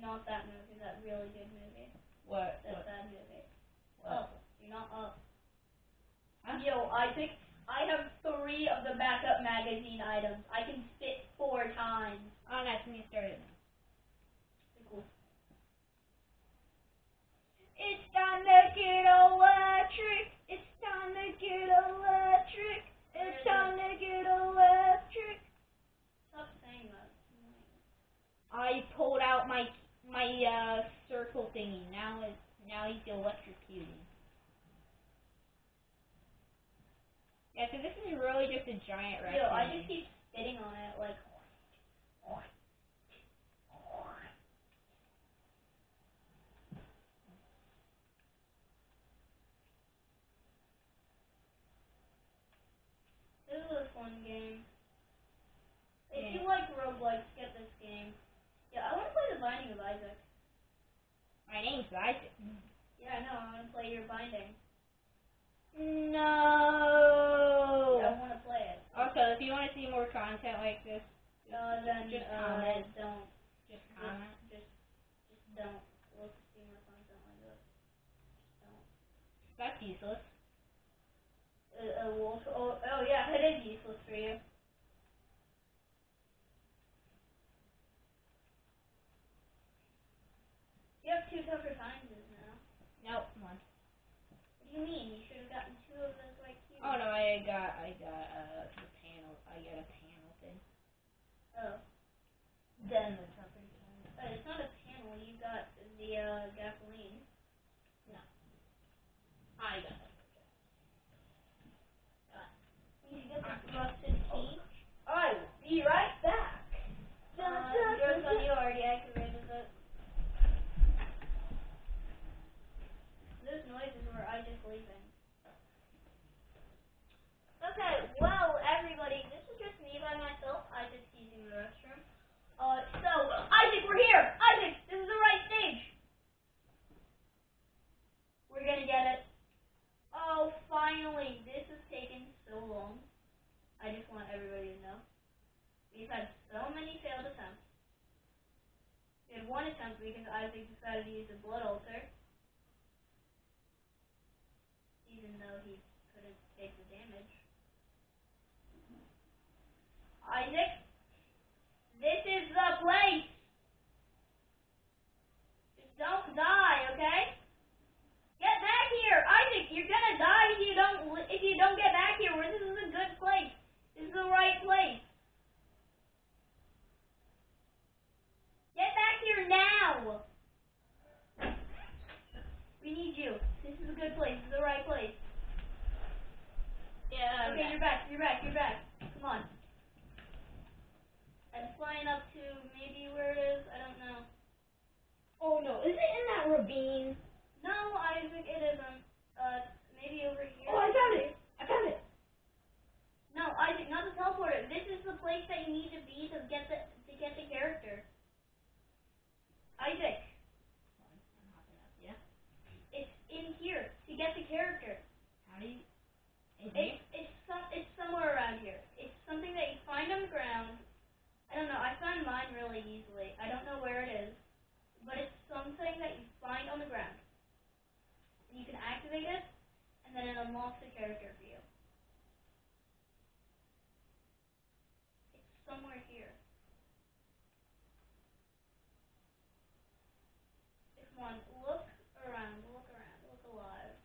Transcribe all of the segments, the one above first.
Not that movie, that really good movie. What? That bad movie. What? Up. You're not up. Huh? Yo, Isaac, I have 3 of the backup magazine items. I can spit 4 times. Oh, nice. When you started. Cool. It's time to get electric. It's time to get electric. It's time to get electric. Stop saying that. I pulled out my circle thingy. Now he's electrocuting. Yeah, so this is really just a giant rectangle. Yo, I just keep spitting on it like. This is a fun game. If you like roguelikes, get this game. Yeah, I want to play The Binding of Isaac. My name's Isaac. Yeah, I know. I want to play your Binding. No. Yeah, I want to play it. Also, if you want to see more content like this, Then just comment. Don't. Just comment. Just don't look to see more content like this. Don't. That's useless. Oh yeah, it is useless for you. You have 2 tougher sciences now. Nope, one. What do you mean? You should have gotten 2 of those right here. Oh no, I got the panel. I got a panel thing. Oh. Then the tougher science. It's not a panel. You got the gasoline. No. I got that. You get the rusted key. I will be right back. Yours on you already activated it. Those noises were I just leaving. Okay, well, everybody, this is just me by myself. I just using the restroom. So, Isaac, we're here! Isaac, this is the right stage! We're gonna get it. Oh, finally! This has taken so long. I just want everybody to know. We've had so many failed attempts. We had 1 attempt because Isaac decided to use a blood ulcer. Even though he couldn't take the damage. Isaac, this is the place! Just don't die, okay? Get back here! Isaac, you're gonna die if you don't get back here. This is a good place. This is the right place. Get back here now! We need you. This is a good place. This is the right place. Yeah. Okay, you're back. Come on. I'm flying up to maybe where it is. I don't know. Oh no, is it in that ravine? No, Isaac, it isn't. Maybe over here. Oh, I found it. No, Isaac, not the teleporter. This is the place that you need to be to get the character. Isaac. Yeah. It's in here to get the character. How do you? It's somewhere around here. It's something that you find on the ground. I don't know. I found mine really easily. I don't know where it is, but it's something that you find on the ground. And you can activate it, and then it unlocks the character for you. It's somewhere here. Come on, look around, look alive.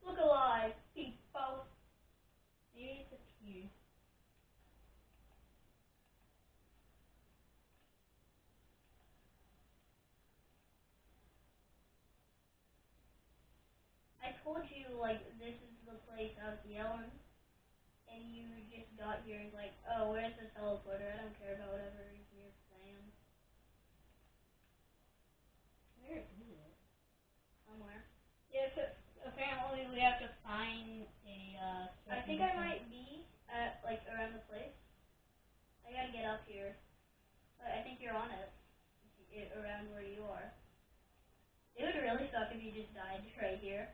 Look alive, people. Maybe it's up here. I told you, like, this is the place I was yelling, and you just got here and like, oh, where's the teleporter? I don't care about whatever you're saying. Where is it? Somewhere. Yeah, so apparently we have to find a. I think I might be at, like, around the place. I gotta get up here. But I think you're on it. Around where you are. It would really suck if you just died right here.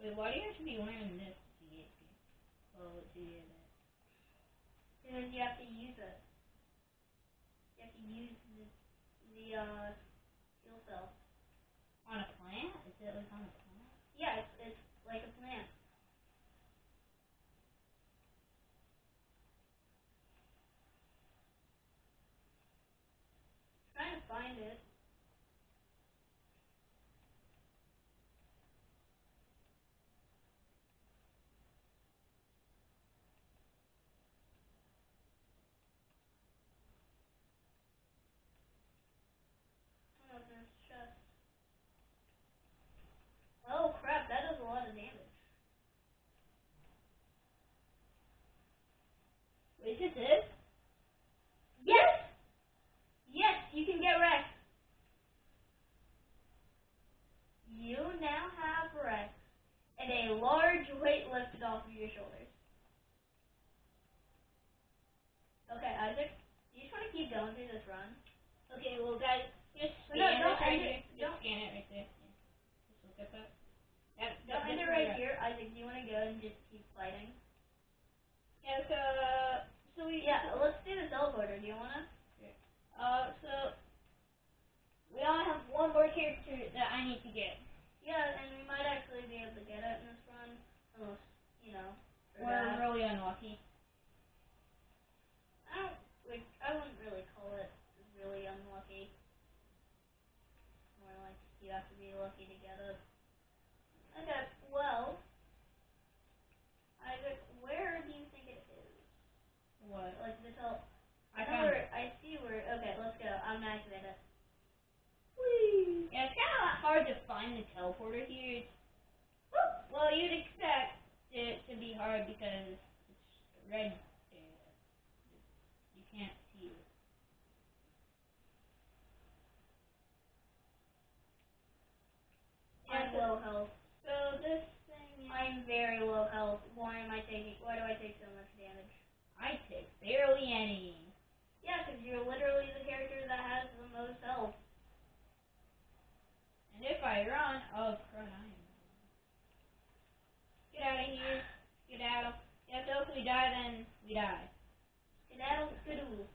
Wait, why do you have to be wearing this to get here? Oh, to get it. Because you have to use it. You have to use the fuel cell. On a plant? Is it like on a plant? Yeah, it's like a plant. Trying to find it. I don't know if there's a chest. Oh crap, that does a lot of damage. Wait, is it? Yes! Yes, you can get Rex. You now have Rex and a large weight lifted off of your shoulders. Okay, Isaac, you just want to keep going through this run? Okay, well, guys, just No, scan don't it right end here. it. Just Don't scan it right there. Yeah. Just look at that. don't end it right here. Isaac, do you want to go and just keep fighting? Yeah, so we... Yeah, let's do the teleporter. Do you want to? So we only have one more character that I need to get. Yeah, and we might actually be able to get it in this run. Unless, you know. We're really unlucky. I wouldn't really call it really unlucky. More like you have to be lucky to get it. Okay, well, Isaac, where do you think it is? What? Like the tel. I see where. Okay, let's go. I'm gonna activate it. Whee! Yeah, it's kind of hard to find the teleporter here. Well, you'd expect it to be hard because it's red. You can't see it. I'm low health. So this thing. I'm very low health. Why do I take so much damage? I take barely any. Yeah, because you're literally the character that has the most health. And if I run, oh crud, I am. Get out of here. Skedaddle. Yeah, so if we die, then we die. Skedaddle, skidoo.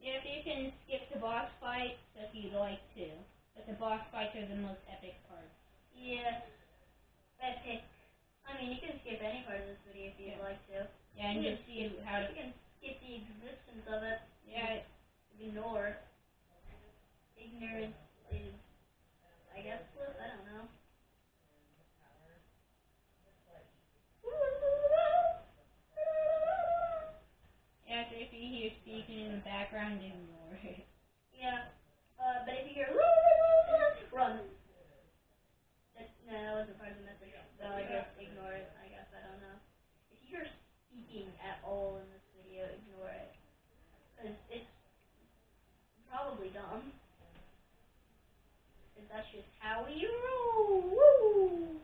Yeah, so you can skip the boss fights if you'd like to. But the boss fights are the most epic parts. Yeah, epic. I mean, you can skip any part of this video if you'd like to. Yeah, and just see how to... You can skip the existence of it. Yeah. Ignore. Ignorance is, I guess, bliss. I don't know. Yeah, so if you hear speaking in the background, ignore it. Yeah. But if you hear run. No, that wasn't part of the message. So I guess ignore it. I guess I don't know. If you hear speaking at all in this video, ignore it. Because it's probably dumb. Because that's just how we roll. Woo!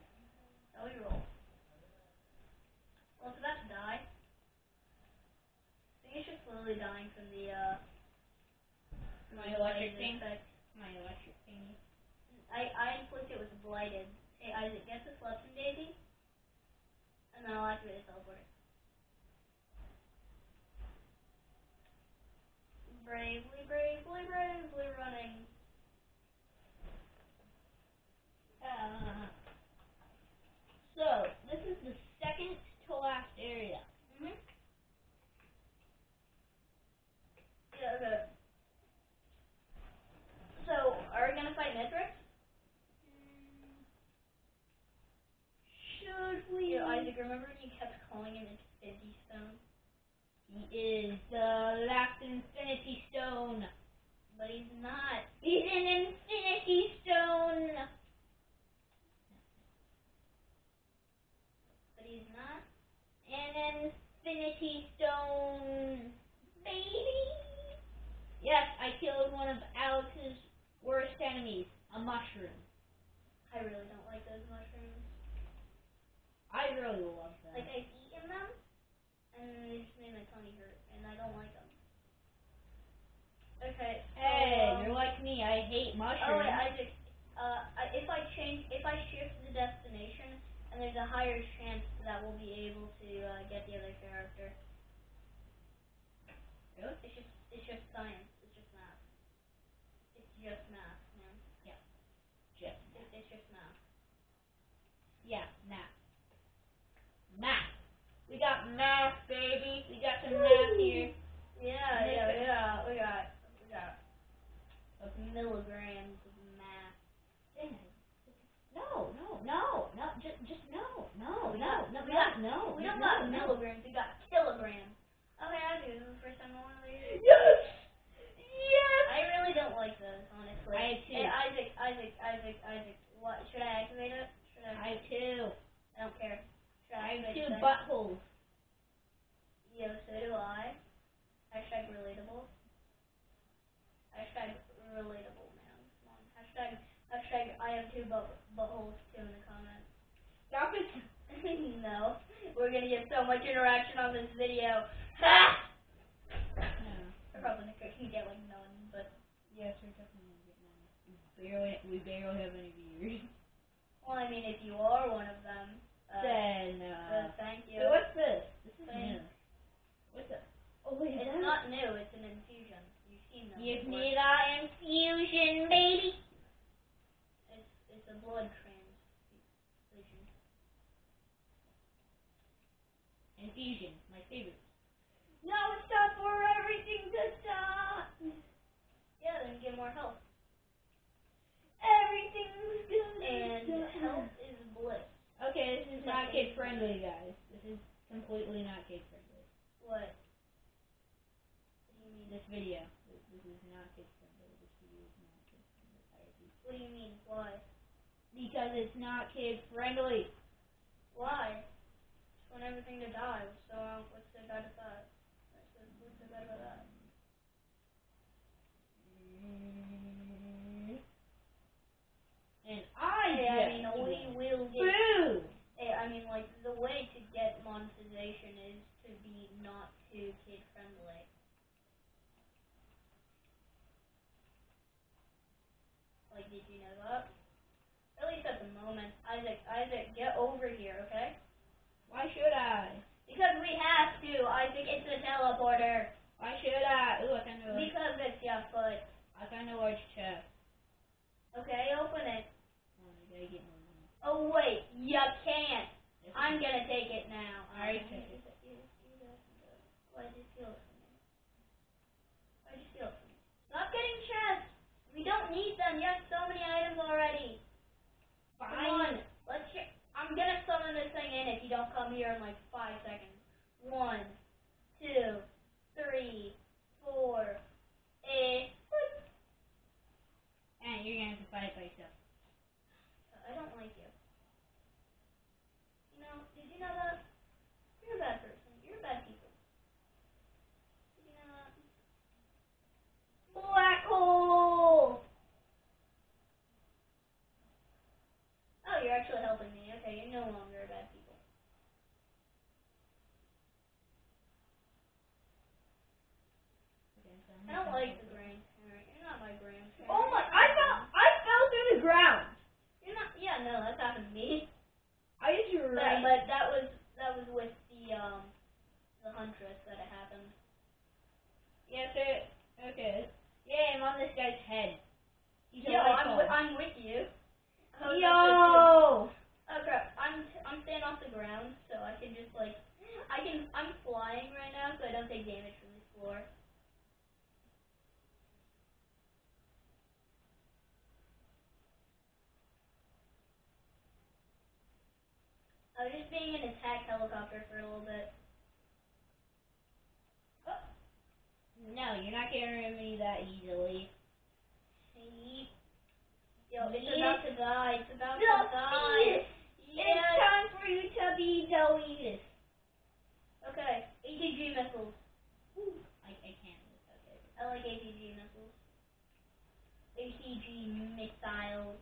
How we roll. Well, it's about to die. I think it's just slowly dying from the My electric thing. My electric thingy. I inflict it with blighted. Hey Isaac, get the Slepton Daisy, and then I'll activate the teleporter. Bravely, bravely, bravely running. So, this is the second to last area. Yeah, okay. So, are we gonna fight Mithras? Should we? Yeah, Isaac, remember when you kept calling him Infinity Stone? He is the last Infinity Stone. But he's not. He's an Infinity Stone. But he's not. An Infinity Stone, baby. Yes, I killed one of Alex's worst enemies, a mushroom. I really don't like those mushrooms. I really love them. Like, I've eaten them, and they just made my tummy hurt, and I don't like them. Okay. Hey, you're like me. I hate mushrooms. Oh wait, Isaac. If I shift the destination and there's a higher chance that we'll be able to get the other character. Really? It's just science. It's just math. It's just math, man. Yeah. Just. It's just math. Yeah, math. Math. We got math, baby. We got some math here. Yeah. We got milligrams of math. No. Just no. We don't got milligrams. We got kilograms. Okay, I do. First time I want to read it. Yes. I really don't like those, honestly. I have two. Hey, Isaac. What? Should I activate it? I have two. I don't care. Should I I have activate two it? buttholes. Yo, so do I. Hashtag relatable. Hashtag relatable, man. Come on. Hashtag I have two buttholes too in the comments. Stop it. No. We're gonna get so much interaction on this video. Ha! No. We're probably not gonna get like none, but Yes, we're definitely gonna get none. We barely have any viewers. well, I mean, if you are one of them, Then, thank you. So what's this? This is Thanks. new. What's this? Oh wait, It's not new. It's an infusion. You've seen them. Give before. me that infusion, baby. It's a blood transfusion. Infusion, my favorite. Now it's time for everything to stop. Yeah, then get more health. Everything's good. And health is bliss. Okay, this is not kid friendly, guys. This is completely not kid friendly. What? What do you mean? This video. This is not kid friendly. This video is not kid friendly. What do you mean? Why? Because it's not kid friendly. Why? Just want everything to die. What's so wrong? What's so bad about that? What's so bad about that? And I Hey, I mean, we will get. Boo! Hey, I mean, like, the way to get monetization is to be not too kid friendly. Like, did you know that? At least at the moment. Isaac, get over here, okay? Why should I? Because we have to. Isaac, it's a teleporter. Why should I? Ooh, I kind of. Because it's your foot. I kind of large chest. Okay, open it. Oh, I gotta get more money. Oh, wait, you can't. Yes, I'm gonna take it now. I already took it. Why'd you steal it from me? Why'd you steal it from me? Stop getting chests. We don't need them. You have so many items already. Come on. Let's check. I'm gonna summon this thing in if you don't come here in like 5 seconds. 1, 2, 3, 4, 8. And you're gonna have to fight by yourself. I don't like you. You know, did you know that? You're a bad person. You're bad people. Did you know that? Black hole! Oh, you're actually helping me. Okay, you're no longer bad people. Okay, so I don't like the grandparent. You're not my grandparent. Oh my! I fell through the ground. You're not. Yeah, no, that's happened to me. I just ran. But that was with the huntress that it happened. Yes, sir. Okay. Yeah, I'm on this guy's head. He's Yo, I'm with you. Yo! Oh crap! I'm staying off the ground, so I can just like I'm flying right now, so I don't take damage from this floor. I was just being an attack helicopter for a little bit. Oh. No, you're not getting rid of me that easily. Yo, it's about to die. It's about to The die. Yes. It's time for you to be deleted. Okay, ATG missiles. I can't. Okay. I like ATG missiles. ATG missiles.